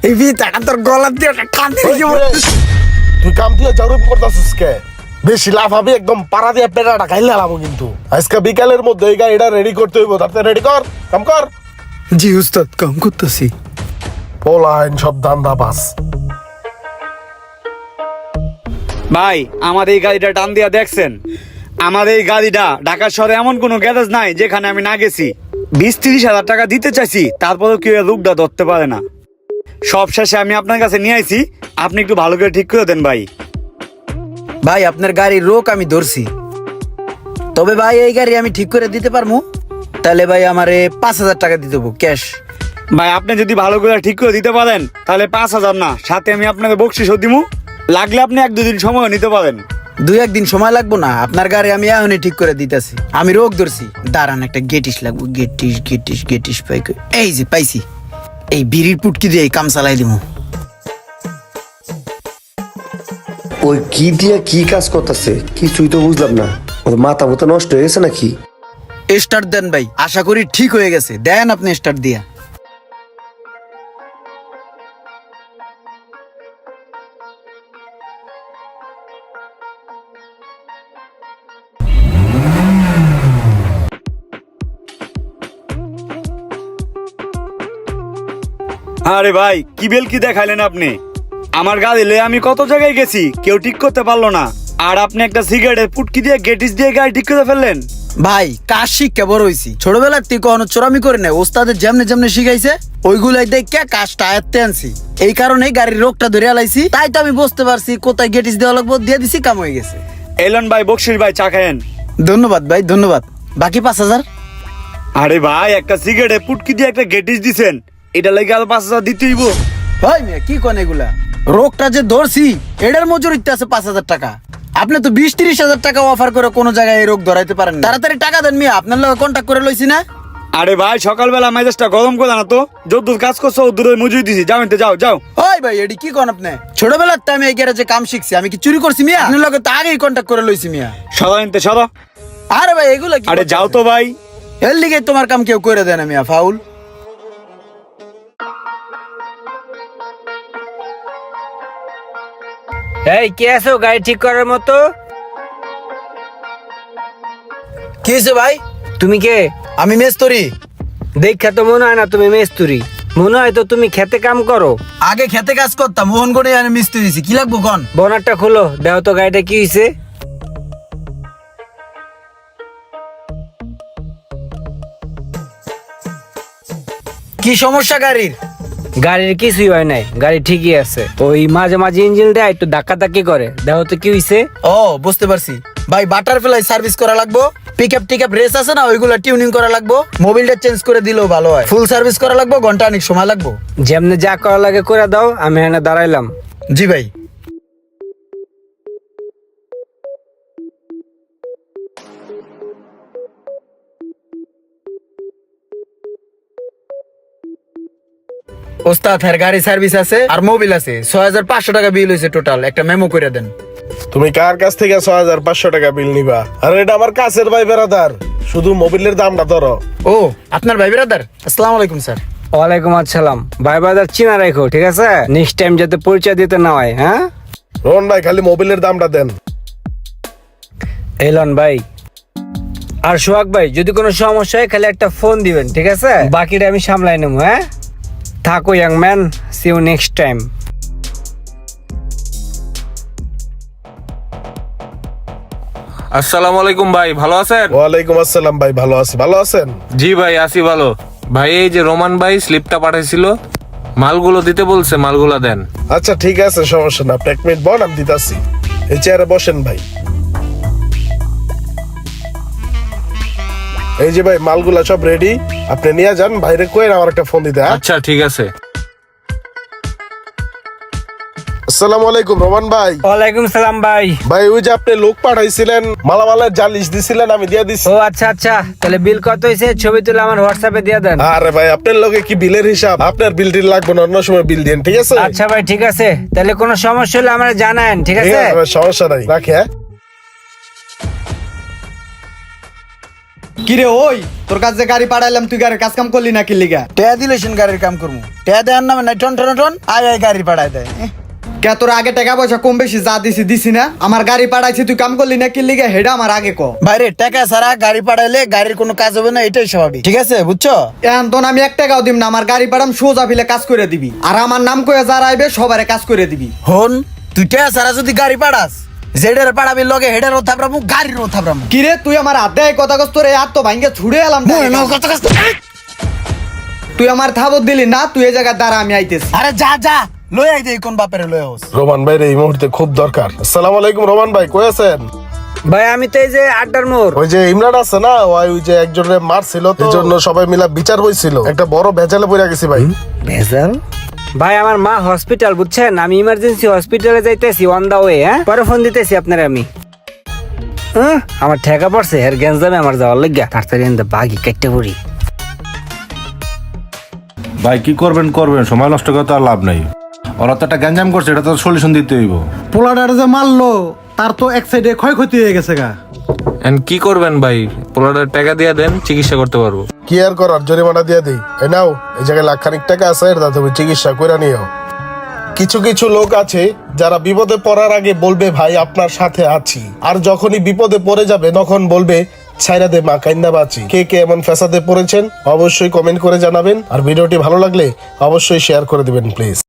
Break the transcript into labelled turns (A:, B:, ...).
A: এই বিটাটা তোর গলা দিয়ে টান দিয়ে
B: তুই কাম দিয়ে জরুর করতেছিস কে? বেশি লাভ হবে একদম পাড়া দিয়ে পেটাটা খাইলে আলামো কিন্তু। আজকে বিকালের মধ্যে এই গাড়িটা রেডি করতে হইব, তাতে রেডি কর, কাম কর।
A: জি উস্তাদ, কাম করতেছি।
B: পোলাইন সব দান্দা বাস।
C: ভাই আমার এই গাড়িটা টান দিয়া দেখছেন? আমার এই গাড়িটা ঢাকা শহরে এমন কোনো গ্যারেজ নাই যেখানে আমি না গেছি। 20-30 হাজার টাকা দিতে চাইছি, তারপরেও কেউ রূপটা ধরতে পারে না। সব শেষে আমি আপনার কাছে নিয়ে আইছি, আপনি একটু ভালো করে ঠিক করে দেন ভাই।
A: ভাই আপনার গাড়ির রোক আমি ধরছি, তবে ভাই এই গাড়ি আমি ঠিক করে দিতে পারবো। তাহলে ভাই আমারে 5,000 টাকা দিয়ে দেবো ক্যাশ।
C: ভাই আপনি যদি ভালো করে ঠিক করে দিতে পারেন তাহলে 5,000 না, সাথে আমি আপনাকে বকশিসও দিমু। লাগলে আপনি 1-2 দিন সময় নিতে পারেন।
A: 2-1 দিন সময় লাগবো না, আপনার গাড়ি আমি এখনই ঠিক করে দিতেছি। আমি রোগ ধরছি, দাঁড়ান একটা গেটিস লাগবো। গেটিস পাই কই? এই যে পাইছি, এই বিড়ির পুটকি দিয়ে কাম চালাই দিমু।
D: ওই কি দিয়া কি কাজ করতেছে কিছুই তো বুঝলাম না। ওর মাথা মতো নষ্ট হয়ে গেছে নাকি?
A: স্টার্ট দেন ভাই, আশা করি ঠিক হয়ে গেছে। দেন আপনি স্টার্ট দিয়া।
C: আরে ভাই কি বেল কি দেখাইলেন আপনি? আমার গাড়ি লয়ে আমি কত জায়গায় গেছি, কেউ ঠিক করতে পারলো না, আর আপনি একটা সিগারেটের পুটকি দিয়ে গেটিস দিয়ে গাড়ি ঠিক করে ফেললেন।
A: ভাই কাজ শিক্ষা বড় হইছি, ছোটবেলার থেকে কখনো চোরামি করে নেই। ওস্তাদের যেমনে যেমনে শিখাইছে ওইগুলাই দেখে কাজটা আয়ত্তে আনছি। এই কারণে গাড়ির রোগটা ধরে আলাইছি, তাই তো আমি বুঝতে পারছি কোথায় গেটিস দেওয়া লাগবো, দিয়ে দিছি, কাম হয়ে গেছে।
C: এলন ভাই, বকশিস ভাই, চা খায়েন।
A: ধন্যবাদ ভাই, ধন্যবাদ। বাকি 5,000?
C: আরে ভাই একটা সিগারেটের পুটকি দিয়ে একটা গেটিস দিছেন, এটা লাগে আরো 5,000 দিতে হইব।
A: ভাই মিয়া কি কোন এগুলা? রোগটা যে ধরছি এটার মজুরিতে আছে 5,000 টাকা। আপনি তো 20-30 হাজার টাকা অফার করে কোনো জায়গায় এই রোগ ধরাইতে পারেন না। তাড়াতাড়ি টাকা দেন মিয়া, আপনার লগে কন্ট্যাক্ট করে লইছি না।
C: আরে ভাই সকালবেলা মেজাজটা গরম করে না তো, যদ্দূর কাজ করছো দূরে মজুরি দিছি, যাও এনতে যাও যাও।
A: ওই ভাই এডি কি কোন আপনি? ছোটবেলার তো আমি এই গ্যারেজে কাম শিখছি, আমি কি চুরি করছি মিয়া? আপনার লগে তো আগেই কন্ট্যাক্ট করে লইছি মিয়া।
C: সদা এনতে সদা।
A: আরে ভাই এগুলা কি?
C: আরে যাও তো ভাই।
A: এর লিগে তোমার কাম কেউ করে দেয় না মিয়া, ফাউল।
E: এই কে আছো গাড়ি ঠিক করার মতো?
A: কি হয়েছে ভাই?
E: তুমি কে?
A: আমি মেস্তরি।
E: দেখা তো মনে হয় না তুমি মেস্তুরি, মনে হয় তো তুমি খেতে কাম করো।
A: আগে খেতে কাজ করতাম, মোহনগড়ে আমি মিস্ত্রি দিছি। কি লাগবো কোন?
E: বনারটা খুলো, দেও তো গাড়িটা কি হয়েছে।
A: কি সমস্যা গাড়ির?
E: গাড়ির কিছুই হয় নাই, গাড়ি ঠিকই আছে। ওই মাঝে মাঝে ইঞ্জিন দেয় একটু ধাক্কা ধাক্কি করে, দেও তো কি হয়েছে।
A: ও বুঝতে পারছি ভাই, বাটারফ্লাই সার্ভিস করা লাগবো। পিকআপ টিকআপ রেস আছে না, ওইগুলা টিউনিং করা লাগবো। মোবিলটা চেঞ্জ করে দিলেও ভালো হয়। ফুল সার্ভিস করা লাগবো, ঘন্টা অনেক সময় লাগবো।
E: যেমনে যা করা লাগে করে দাও, আমি এখানে দাঁড়াইলাম।
A: জি ভাই। ওস্তাদ হ্যার গাড়ি সার্ভিস আছে আর মোবিল আছে। 6,500 টাকা বিল হয়েছে টোটাল। একটা মেমো করে দেন।
B: তুমি কার কাছ থেকে 6,500 টাকা বিল নিবা? আরে এটা আমার কাছের ভাই বেরাদার, শুধু মোবিলের দামটা ধরো।
A: ও আপনার ভাই ব্রাদার? আসসালামু আলাইকুম স্যার।
E: ওয়ালাইকুম আসসালাম। ভাই বাজার চিনা রাখো, ঠিক আছে? নেক্সট টাইম যাতে পরিচয় দিতে না হয়। হ্যাঁ
B: রোহন ভাই, খালি মোবিলের দামটা দেন।
E: এলন ভাই আর সোহাগ ভাই, যদি কোনো সমস্যা হয় খালি একটা ফোন দিবেন, ঠিক আছে? বাকিটা আমি সামলাই নেবো। হ্যাঁ থাকো young man, see you next time.
F: আসসালামু আলাইকুম ভাই, ভালো আছেন?
B: ওয়ালাইকুম আসসালাম ভাই, ভালো আছি। ভালো আছেন?
F: জি ভাই আছি ভালো। ভাই এই যে রোমান ভাই স্লিপটা পাঠাইছিল, মালগুলো দিতে বলছে, মালগুলো দেন।
B: আচ্ছা ঠিক আছে, সমস্যা না। আপনি 1 মিনিট বল, আমি দিতাছি। এই চেয়ারে বসেন ভাই। এই যে ভাই মালগুলা সব রেডি, আপনি নিয়ে যান। বাইরে কই আমার একটা ফোন দিতে। হ্যাঁ
F: আচ্ছা ঠিক আছে।
B: আসসালামু আলাইকুম রোমান ভাই।
E: ওয়ালাইকুম সালাম ভাই।
B: ভাই ওই যে আপনি লোক পাঠাইছিলেন, মালামালের জালিশ দিছিলেন, আমি দিয়ে দিছি।
E: ও আচ্ছা আচ্ছা, তাহলে বিল কত হয়েছে ছবি তুলে আমার হোয়াটসঅ্যাপে দিয়ে দেন।
B: আরে ভাই আপনার লগে কি বিলের হিসাব? আপনার বিল টিল লাগবে না, অন্য সময় বিল দিন, ঠিক আছে?
E: আচ্ছা ভাই ঠিক আছে, তাহলে কোনো সমস্যা হলে আমার জানান, ঠিক
B: ঠিক
E: আছে?
B: আছে ভাই, সমস্যা নাই, রাখি। হ্যাঁ
G: কিরে ওই তোর কাছে গাড়ি পাঠাইলাম তুই গাড়ির কাজ কাম করলি না কি লিগা?
A: টেয়া দিলে সেন গাড়ির কাম করবো, টেয়া দেওয়ার নামে নাই টন টন টন আয় আয় গাড়ি পাঠায় দেয়।
G: কে তোর আগে টাকা পয়সা কম বেশি যা দিছি না? আমার গাড়ি পাঠাইছি তুই কাম করলি না কি লিগা হেডা আমার আগে ক।
A: বাইরে টাকা ছাড়া গাড়ি পাঠাইলে গাড়ির কোনো কাজ হবে না, এটাই স্বাভাবিক, ঠিক আছে বুঝছো?
G: এখন তো আমি 1 টাকাও দিব না, আমার গাড়ি পাঠাম সোজা ফিলে কাজ করে দিবি, আর আমার নাম কয়ে যারা আইবে সবারে কাজ করে দিবি।
A: হন তুই টেয়া ছাড়া যদি গাড়ি পাঠাস, যেডার পাঠাবি লগে হেডারও থাপড়ামু গাড়িরও থাপড়ামু।
G: কিরে তুই আমার হাত দেয় কথা কস, তোর এই হাত তো ভাঙ্গে ছুড়ে এলাম। তুই আমার থাবত দিলি না, তুই এই জায়গায় দাঁড়া আমি আইতেছি।
A: আরে যা যা লই আই দেই কোন বাপেরে লই হোস।
B: রোমান ভাই এই মুহূর্তে খুব দরকার। আসসালামু আলাইকুম রোমান ভাই, কই আছেন?
E: ভাই আমি তো এই যে আড্ডার মোড়।
B: ওই যে ইমরান আছে না, ওই যে একজনের মারছিল, তো এজন্য সবাই মিলা বিচার হইছিল, একটা বড় ভেজালে পড়ে গেছি ভাই।
E: ভেজাল? ভাই আমার মা হসপিটাল বুঝছেন, আমি ইমার্জেন্সি হসপিটালে যাইতেছি অন দা ওয়ে। হ্যাঁ পরে ফোন দিতেছি আপনারা আমি। আমার ঠেকা পড়ছে এর গ্যাঞ্জামে আমার যাওয়ার লাগিয়া, তাড়াতাড়ি বাঘি কেটে পড়ি।
H: ভাই কি করবেন সময় নষ্ট করে তো আর লাভ নাই। ওরা তো একটা গ্যাঞ্জাম করছে, এটা তো সলিউশন দিতে হইব।
I: পোলাডার যে মারলো তার তো এক সাইডে ক্ষয়ক্ষতি হয়ে গেছে গা।
F: এন্ড কি করবেন ভাই, পোলারের টাকা দিয়ে দেন, চিকিৎসা করতে পারবো।
B: কি আর করার, জরিমানা দিয়ে দিই। এই নাও, এই জায়গায় লাখখানিক টাকা আছে, এটা তুমি চিকিৎসা করে নিও। কিছু কিছু লোক আছে যারা বিপদে পড়ার আগে বলবে ভাই আপনার সাথে আছি, আর যখনই বিপদে পড়ে যাবে তখন বলবে ছাইরা দে মা কাইন্দা বাঁচি। কে কে এমন ফ্যাসাদে পড়েছেন অবশ্যই কমেন্ট করে জানাবেন, আর ভিডিওটি ভালো লাগলে অবশ্যই শেয়ার করে দিবেন প্লিজ।